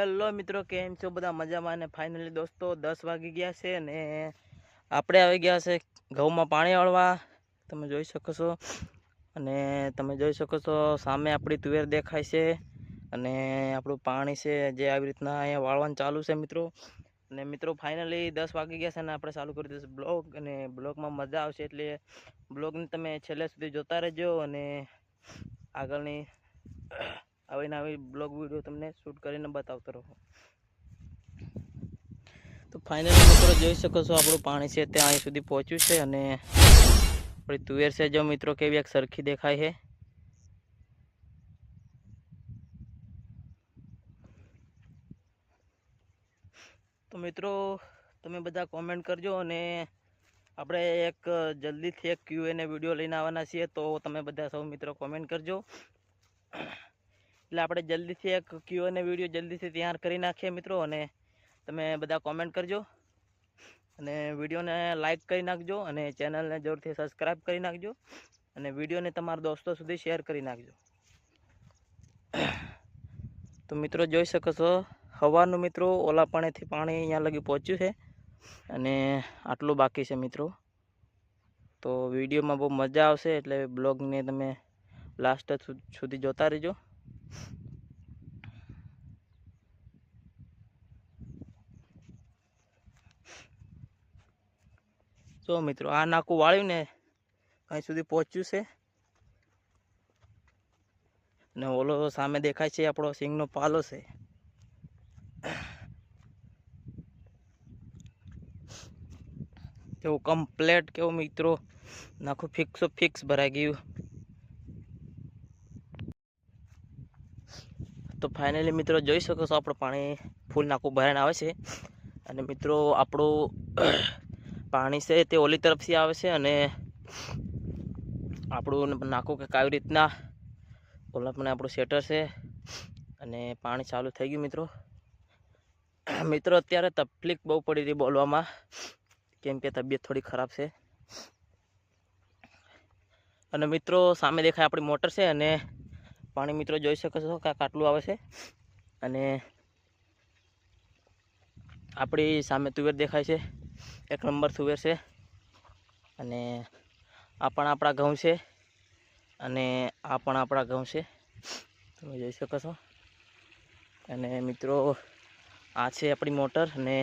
Hello મિત્રો, કેમ છો બધા? મજામાં? અને ફાઇનલી દોસ્તો 10 વાગી ગયા છે ને આપણે આવી ગયા છે ઘઉંમાં પાણી વાળવા. તમે જોઈ શકો છો અને તમે જોઈ શકો છો સામે આપણી તુવેર દેખાય છે અને આપણું પાણી છે જે આવી રીતના અહીંયા વાળવાનું ચાલુ છે મિત્રો. અને મિત્રો ફાઇનલી 10 વાગી ગયા છે અને આપણે ચાલુ કરી દઈશું બ્લોગ. અને બ્લોગમાં મજા આવશે એટલે બ્લોગને તમે છેલ્લે સુધી જોતા રહેજો અને આગળની આવીને આવી બ્લોગ વિડીયો તમને શૂટ કરીને બતાવતો રહો. તો ફાઇનલી મિત્રો જોઈ શકો છો આપણું પાણી છે ત્યાં અહીં સુધી પહોંચ્યું છે અને આપણી તુવેર છે જો મિત્રો કેવી એક સરખી દેખાય છે. તો મિત્રો તમે બધા કોમેન્ટ કરજો અને આપણે એક જલ્દીથી એક Q&A વિડીયો લઈને આવવાના છીએ, તો તમે બધા સૌ મિત્રો કોમેન્ટ કરજો. એટલે આપણે જલ્દીથી એક Q&A વિડીયો જલ્દીથી તૈયાર કરી નાખીએ મિત્રો. અને તમે બધા કોમેન્ટ કરજો અને વિડીયોને લાઈક કરી નાખજો અને ચેનલને જોરથી સબસ્ક્રાઈબ કરી નાખજો અને વિડીયોને તમારા દોસ્તો સુધી શેર કરી નાખજો. તો મિત્રો જોઈ શકો છો સવારનું મિત્રો ઓલા પાણીથી પાણી અહીંયા લગી પહોંચ્યું છે અને આટલું બાકી છે મિત્રો. તો વિડીયોમાં બહુ મજા આવશે એટલે બ્લોગને તમે લાસ્ટ સુધી જોતા રહેજો. જો મિત્રો આ નાકું વાળ્યું ને અહીં સુધી પહોંચ્યું છે ને ઓલો સામે દેખાય છે આપણો સિંગનો પાલો છે. કેવું કમ્પ્લેટ કેવું મિત્રો નાખું ફિક્સ ભરાઈ ગયું. તો ફાઇનલી મિત્રો જોઈ શકો છો આપણું પાણી ફૂલ નાખું ભરાઈને આવે છે અને મિત્રો આપણું પાણી છે તે ઓલી તરફથી આવે છે અને આપણું નાખું કંઈક આવી રીતના ઓલા પણ આપણું શેટર છે અને પાણી ચાલુ થઈ ગયું મિત્રો. મિત્રો અત્યારે તકલીફ બહુ પડી રહી બોલવામાં, કેમ કે તબિયત થોડી ખરાબ છે. અને મિત્રો સામે દેખાય આપણી મોટર છે અને પાણી મિત્રો જોઈ શકો છો કાંક આટલું આવે છે અને આપણી સામે તુવેર દેખાય છે, 1 નંબર તુવેર છે. અને આ પણ આપણા ઘઉં છે અને આ પણ આપણા ઘઉં છે, તમે જોઈ શકો છો. અને મિત્રો આ છે આપણી મોટર અને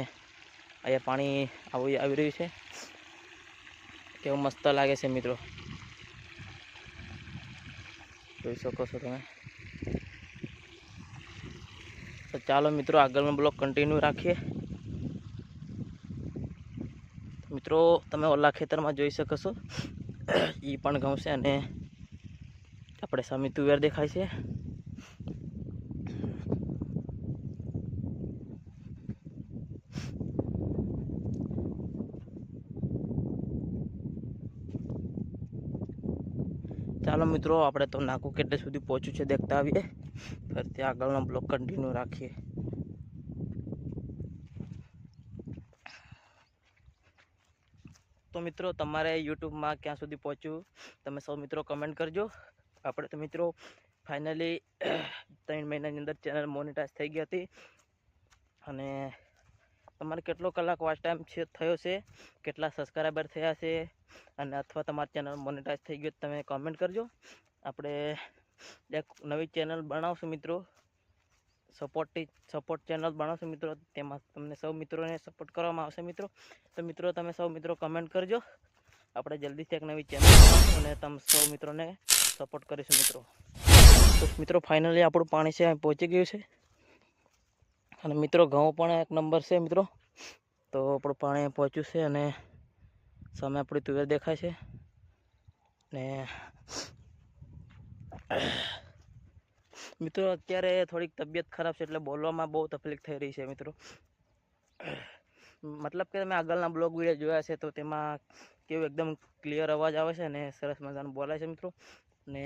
અહીંયા પાણી આવી રહ્યું છે. કેવું મસ્ત લાગે છે મિત્રો, જોઈ શકો છો તમે. તો ચાલો મિત્રો આગળનો બ્લોગ કન્ટિન્યુ રાખીએ. મિત્રો તમે ઓલા ખેતરમાં જોઈ શકો છો એ પણ ઘઉં છે અને આપણે સામે તુવેર દેખાય છે. ચાલો મિત્રો આપણે તો નાકું કેટલે સુધી પહોંચ્યું છે દેખતા આવીએ, ફરીથી આગળનો બ્લોગ કન્ટિન્યુ રાખીએ. તો મિત્રો તમારે યુટ્યુબમાં ક્યાં સુધી પહોંચ્યું તમે સૌ મિત્રો કમેન્ટ કરજો. આપણે તો મિત્રો ફાઇનલી 3 મહિનાની અંદર ચેનલ મોનેટાઈઝ થઈ ગઈ હતી અને તમારે કેટલો કલાક વોચ ટાઈમ થયો છે, કેટલા સબસ્ક્રાઈબર થયા છે અને અથવા તમારી ચેનલ મોનેટાઈઝ થઈ ગયો તમે કમેન્ટ કરજો. આપણે એક નવી ચેનલ બનાવશું મિત્રો, સપોર્ટ ચેનલ બનાવશું મિત્રો, તેમાં તમને સૌ મિત્રોને સપોર્ટ કરવામાં આવશે મિત્રો. તો મિત્રો તમે સૌ મિત્રો કમેન્ટ કરજો, આપણે જલ્દીથી એક નવી ચેનલ બનાવશું અને તમે સૌ મિત્રોને સપોર્ટ કરીશું મિત્રો. તો મિત્રો ફાઇનલી આપણું પાણી છે પહોંચી ગયું છે અને મિત્રો ઘઉં પણ 1 નંબર છે મિત્રો. તો આપણું પાણી પહોંચ્યું છે અને સામે આપણી તુવેર દેખાય છે ને મિત્રો અત્યારે થોડીક તબિયત ખરાબ છે એટલે બોલવામાં બહુ તકલીફ થઈ રહી છે મિત્રો. મતલબ કે તમે આગળના બ્લોગ વિડીયો જોયા છે તો તેમાં કેવું એકદમ ક્લિયર અવાજ આવે છે અને સરસ મજાનું બોલાય છે મિત્રો. અને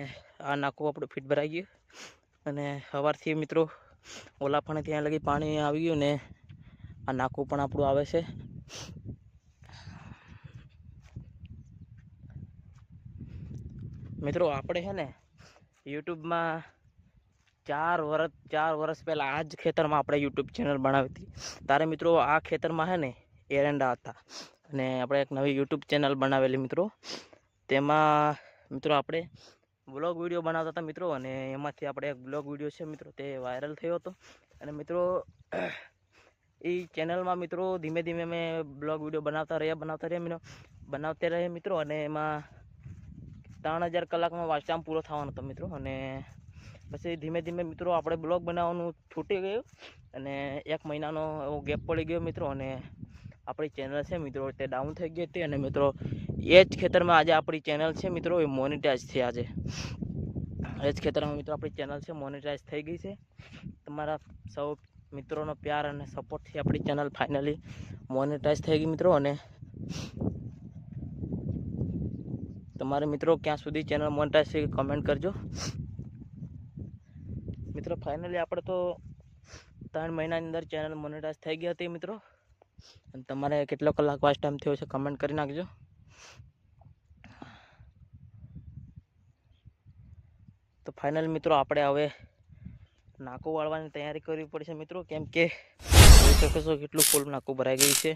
આ નાકું આપણું ફિટ ભરાઈ ગયું અને સવારથી મિત્રો ઓલા પણ ત્યાં લગી પાણી આવી ગયું ને આ નાકું પણ આપણું આવે છે. મિત્રો આપણે છે ને યુટ્યુબમાં ચાર વર્ષ પહેલાં આ જ ખેતરમાં આપણે યુટ્યુબ ચેનલ બનાવી હતી. તારે મિત્રો આ ખેતરમાં છે ને એરંડા હતા અને આપણે એક નવી યુટ્યુબ ચેનલ બનાવેલી મિત્રો. તેમાં મિત્રો આપણે બ્લોગ વિડીયો બનાવતા હતા મિત્રો, અને એમાંથી આપણે એક બ્લોગ વિડીયો છે મિત્રો તે વાયરલ થયો હતો. અને મિત્રો એ ચેનલમાં મિત્રો ધીમે ધીમે મેં બ્લોગ વિડીયો બનાવતા રહ્યા મિત્રો. અને એમાં 3000 કલાકમાં વાચ ટાઈમ પૂરો થવાનો હતો મિત્રો. અને પછી ધીમે ધીમે મિત્રો આપણે બ્લોગ બનાવવાનું છૂટી ગયું અને 1 મહિનાનો એવો ગેપ પડી ગયો મિત્રો. અને આપણી ચેનલ છે મિત્રો તે ડાઉન થઈ ગઈ હતી. અને મિત્રો એ જ ખેતરમાં આજે આપણી ચેનલ છે મિત્રો એ મોનેટાઈઝ થઈ. આજે એ જ ખેતરમાં મિત્રો આપણી ચેનલ છે મોનેટાઈઝ થઈ ગઈ છે. તમારા સૌ મિત્રોનો પ્યાર અને સપોર્ટથી આપણી ચેનલ ફાઇનલી મોનેટાઈઝ થઈ ગઈ મિત્રો. અને તમારે મિત્રો ક્યાં સુધી ચેનલ મોનેટાઈઝ થઈ કમેન્ટ કરજો મિત્રો. ફાઇનલી આપણે તો 3 મહિનાની અંદર ચેનલ મોનેટાઈઝ થઈ ગઈ હતી મિત્રો. અને તમારે કેટલો કલાક વાચ ટાઈમ થયો છે કમેન્ટ કરી નાખજો. તો ફાઇનલ મિત્રો આપણે હવે નાકું વાળવાની તૈયારી કરવી પડશે મિત્રો, કેમ કે જોઈ શકો છો કેટલું ફૂલ નાકું ભરાઈ ગયું છે.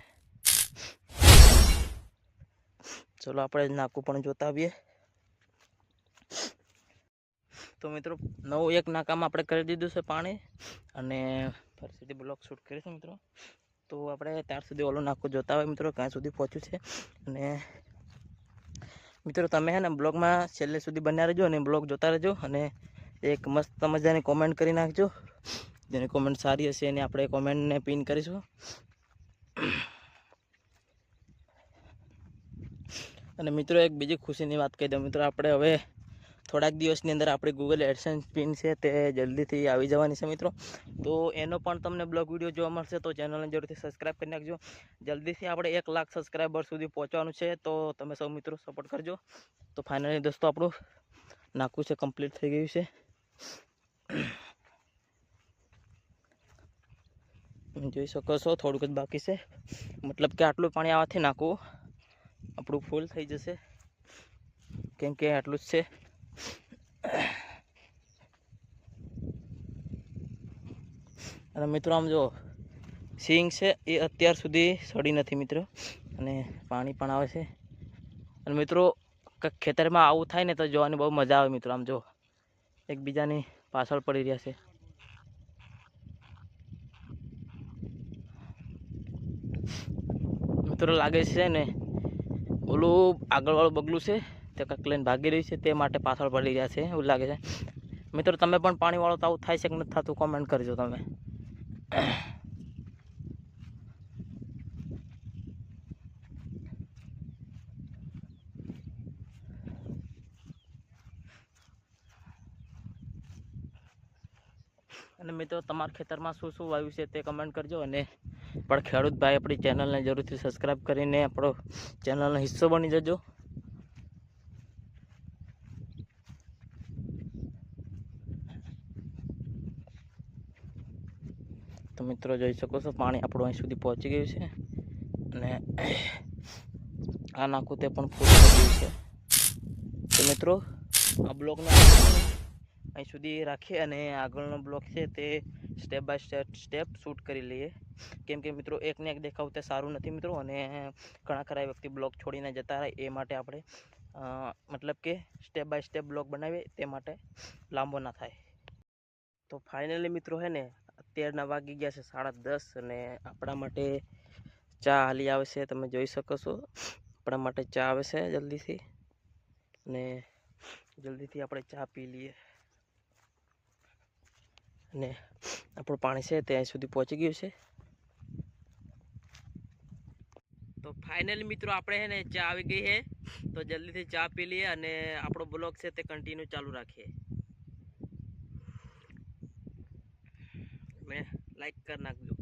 ચલો આપણે નાકું પણ જોતા આવીએ. તો મિત્રો નવું એક નાકામાં આપણે કરી દીધું છે પાણી, અને ફરીથી બ્લોગ શૂટ કરીશું મિત્રો. તો આપણે ત્યાર સુધી ઓલું નાકું જોતા હોય મિત્રો ક્યાં સુધી પહોંચ્યું છે. અને મિત્રો તમે હે ને બ્લોગમાં છેલ્લે સુધી બન્યા રહેજો અને બ્લોગ જોતા રહેજો. અને એક મસ્ત મજાની કોમેન્ટ કરી નાખજો. જેની કોમેન્ટ સારી હશે એની આપણે કોમેન્ટને પિન કરીશું. અને મિત્રો એક બીજી ખુશીની વાત કહી દઉં મિત્રો, આપણે હવે થોડાક દિવસની અંદર આપણી ગૂગલ એડસેન્સ પિન છે તે જલ્દીથી આવી જવાની છે મિત્રો. તો એનો પણ તમને બ્લોગ વિડીયો જોવા મળશે. તો ચેનલને જરૂરથી સબસ્ક્રાઈબ કરી નાખજો. જલ્દીથી આપણે 1 લાખ સબસ્ક્રાઈબર સુધી પહોંચવાનું છે. તો તમે સૌ મિત્રો સપોર્ટ કરજો. તો ફાઇનલી દોસ્તો આપણું નાકું છે કમ્પ્લીટ થઈ ગયું છે. જોઈ શકો છો થોડુંક જ બાકી છે, મતલબ કે આટલું પાણી આવવાથી નાકું આપણું ફૂલ થઈ જશે, કેમ કે આટલું જ છે. અને મિત્રો આમ જો સિંગ છે એ અત્યાર સુધી સડી નથી મિત્રો, અને પાણી પણ આવે છે. અને મિત્રો ખેતરમાં આવું થાય ને તો જોવાની બહુ મજા આવે મિત્રો. આમ જો એકબીજાની પાછળ પડી રહ્યા છે. મિત્રો લાગે છે ને ઓલું આગળવાળું બગલું છે તે કંઈક લઈને ભાગી રહ્યું છે, તે માટે પાછળ પડી રહ્યા છે એવું લાગે છે મિત્રો. તમે પણ પાણીવાળો તો આવું થાય છે કે નથી થતું કોમેન્ટ કરજો તમે. અને મિત્રો તમારા ખેતરમાં શું શું વાવ્યું છે તે કમેન્ટ કરજો. અને પણ ખેડૂત ભાઈ આપણી ચેનલને જરૂરથી સબસ્ક્રાઈબ કરીને આપણો ચેનલનો હિસ્સો બની જજો. તો મિત્રો જોઈ શકો છો પાણી આપણું અહીં સુધી પહોંચી ગયું છે. અને આ નાખું તે પણ ફૂલ થઈ ગયું છે. તો મિત્રો આ બ્લોકને અહીં સુધી રાખીએ અને આગળનો બ્લોક છે તે સ્ટેપ બાય સ્ટેપ શૂટ કરી લઈએ, કેમ કે મિત્રો એકને એક દેખાવું તે સારું નથી મિત્રો. અને ઘણા ખરા વ્યક્તિ બ્લોક છોડીને જતા રહે, એ માટે આપણે મતલબ કે સ્ટેપ બાય સ્ટેપ બ્લોક બનાવીએ, તે માટે લાંબો ના થાય. તો ફાઇનલી મિત્રો હે ને અત્યારના વાગી ગયા છે 10:30, અને આપણા માટે ચા હાલી આવે છે. તમે જોઈ શકો છો આપણા માટે ચા આવે છે જલ્દીથી, અને જલ્દીથી આપણે ચા પી લઈએ. અને આપણું પાણી છે તે અહીં સુધી પહોંચી ગયું છે. તો ફાઇનલી મિત્રો આપણે હે ને ચા આવી ગઈ છે, તો જલ્દીથી ચા પી લઈએ અને આપણો બ્લોગ છે તે કન્ટિન્યુ ચાલુ રાખીએ. મેં લાઈક કરી નાખજો.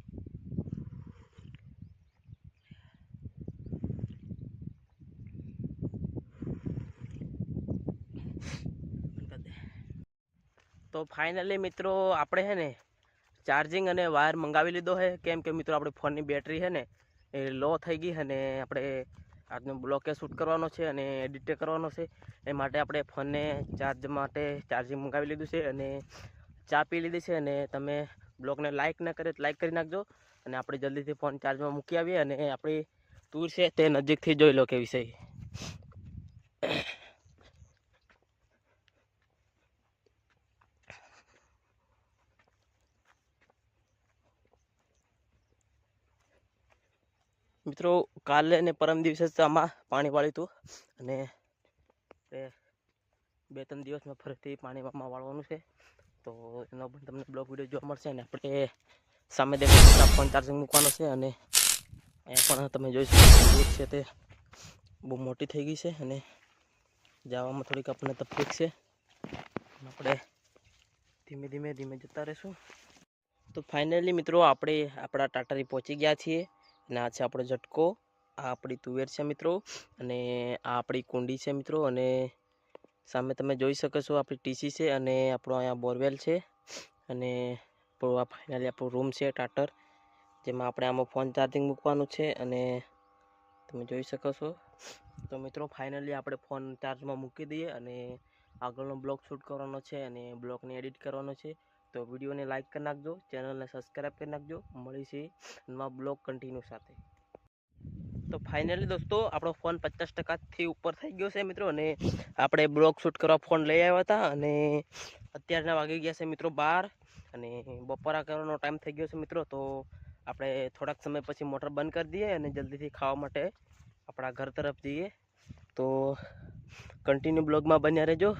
તો ફાઇનલી મિત્રો આપણે હે ને ચાર્જિંગ અને વાયર મંગાવી લીધો છે, કેમ કે મિત્રો આપણે ફોનની બેટરી છે ને એ લો થઈ ગઈ, અને આપણે આજનો બ્લોકે શૂટ કરવાનો છે અને એડિટ કરવાનો છે. એ માટે આપણે ફોનને ચાર્જ માટે ચાર્જિંગ મંગાવી લીધું છે. અને ચા પી લીધી છે અને તમે બ્લોગને લાઇક ન કરે તો લાઇક કરી નાખજો અને આપણે જલ્દીથી ફોન ચાર્જમાં મૂકી આવીએ અને આપણી ટૂર છે તે નજીકથી જોઈ લો કેવી છે. મિત્રો કાલે અને પરમ દિવસે આમાં પાણી વાળ્યું હતું અને 2-3 દિવસમાં ફરીથી પાણીમાં વાળવાનું છે, તો એનો પણ તમને બ્લોગ વિડીયો જોવા મળશે. અને આપણે સામે દેખાય ફોન ચાર્જિંગ મૂકવાનો છે અને અહીંયા પણ તમે જોઈ શકો દૂર છે તે બહુ મોટી થઈ ગઈ છે અને જવામાં થોડીક આપણને તકલીફ છે. આપણે ધીમે ધીમે જતા રહીશું. તો ફાઇનલી મિત્રો આપણે આપણા ટાટારી પહોંચી ગયા છીએ અને આ છે આપણો ઝટકો, આ આપણી તુવેર છે મિત્રો અને આ આપણી કુંડી છે મિત્રો. અને સામે તમે જોઈ શકો છો આપણી ટીસી છે અને આપણો અહીંયા બોરવેલ છે અને આપણું આ ફાઇનલી આપણું રૂમ છે ટાટર, જેમાં આપણે આમાં ફોન ચાર્જિંગ મૂકવાનું છે અને તમે જોઈ શકો છો. તો મિત્રો ફાઇનલી આપણે ફોન ચાર્જમાં મૂકી દઈએ અને આગળનો બ્લોગ શૂટ કરવાનો છે અને બ્લોગને એડિટ કરવાનો છે. તો વિડીયોને લાઇક કરી નાખજો, ચેનલને સબસ્ક્રાઈબ કરી નાખજો. મળીશું નવા બ્લોગ કન્ટિન્યુ સાથે. તો ફાઇનલી દોસ્તો આપણો ફોન 50%થી ઉપર થઈ ગયો છે મિત્રો અને આપણે બ્લોગ શૂટ કરવા ફોન લઈ આવ્યા હતા અને અત્યારના વાગી ગયા છે મિત્રો 12 અને બપોરા કરવાનો ટાઈમ થઈ ગયો છે મિત્રો. તો આપણે થોડાક સમય પછી મોટર બંધ કરી દઈએ અને જલ્દીથી ખાવા માટે આપણા ઘર તરફ જઈએ. તો કન્ટિન્યુ બ્લોગમાં બન્યા રહેજો.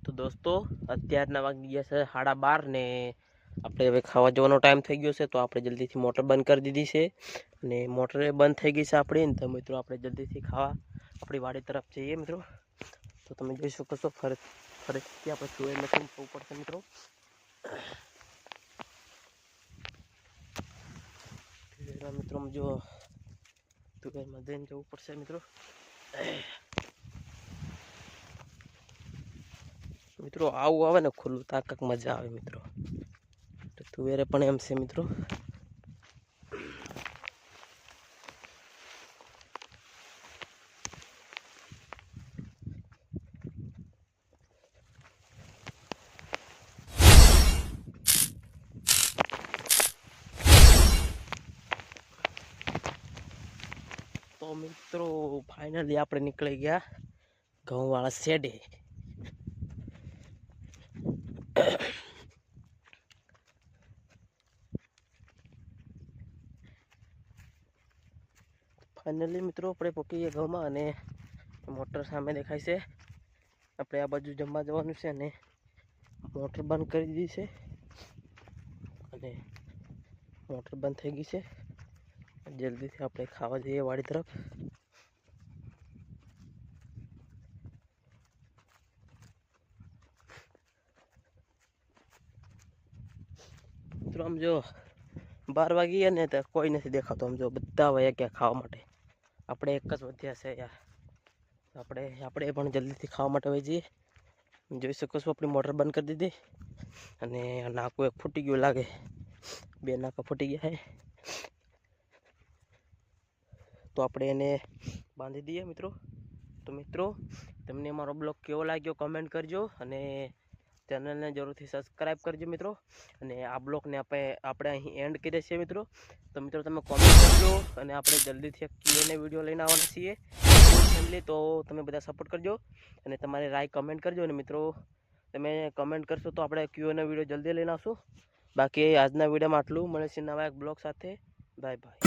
તો દોસ્તો અત્યારના વાગી ગયા છે 12:30 ને આપણે હવે ખાવા જવાનો ટાઈમ થઈ ગયો છે, તો આપણે જલ્દીથી મોટર બંધ કરી દીધી છે અને મોટર બંધ થઈ ગઈ છે આપણી. તો મિત્રો આપણે જલ્દીથી ખાવા આપણી વાડી તરફ જઈએ મિત્રો. તો તમે જોઈ શકો છો ફરીથી આપણે તુવેર લખીને જવું પડશે મિત્રો. મિત્રો જો તુવેરમાં જઈને જવું પડશે મિત્રો. મિત્રો આવું આવે ને ખુલ્લું તાકાક મજા આવે મિત્રો. તો તુવેરે પણ એમ છે મિત્રો. તો મિત્રો ફાઇનલી આપણે નીકળી ગયા ઘઉંવાળા શેડે. ફાઇનલી મિત્રો આપણે પહોંચી ગયા ઘઉંમાં અને મોટર સામે દેખાય છે. આપણે આ બાજુ જમવા જવાનું છે અને મોટર બંધ કરી દીધી છે અને મોટર બંધ થઈ ગઈ છે. જલ્દીથી આપણે ખાવા જઈએ વાડી તરફ. મિત્રો આમ જો 12 વાગી ગયા ને તો કોઈ નથી દેખાતો. આમ જો બધા વયા ગયા ખાવા માટે, આપણે એક જ વધ્યા છે યાર. આપણે પણ જલ્દીથી ખાવા માટે વહી જઈએ. જોઈ શકો છો આપણી મોટર બંધ કરી દીધી અને નાકું એક ફૂટી ગયું લાગે, 2 નાકા ફૂટી ગયા છે. તો આપણે એને બાંધી દઈએ મિત્રો. તો મિત્રો તમને મારો બ્લોગ કેવો લાગ્યો કમેન્ટ કરજો અને ચેનલને જરૂરથી સબસ્ક્રાઈબ કરજો મિત્રો. અને આ બ્લોગને આપણે અહીં એન્ડ કરીએ છીએ મિત્રો. તો મિત્રો તમે કોમેન્ટ કરજો અને આપણે જલ્દીથી એક Q&A વિડીયો લઈને આવવાના છીએ ફેમિલી. તો તમે બધા સપોર્ટ કરજો અને તમારી રાય કમેન્ટ કરજો. અને મિત્રો તમે કમેન્ટ કરશો તો આપણે Q&A વિડીયો જલ્દી લઈને આવશું. બાકી આજના વિડીયોમાં આટલું. મળે છે નવા એક બ્લોગ સાથે. Bye bye.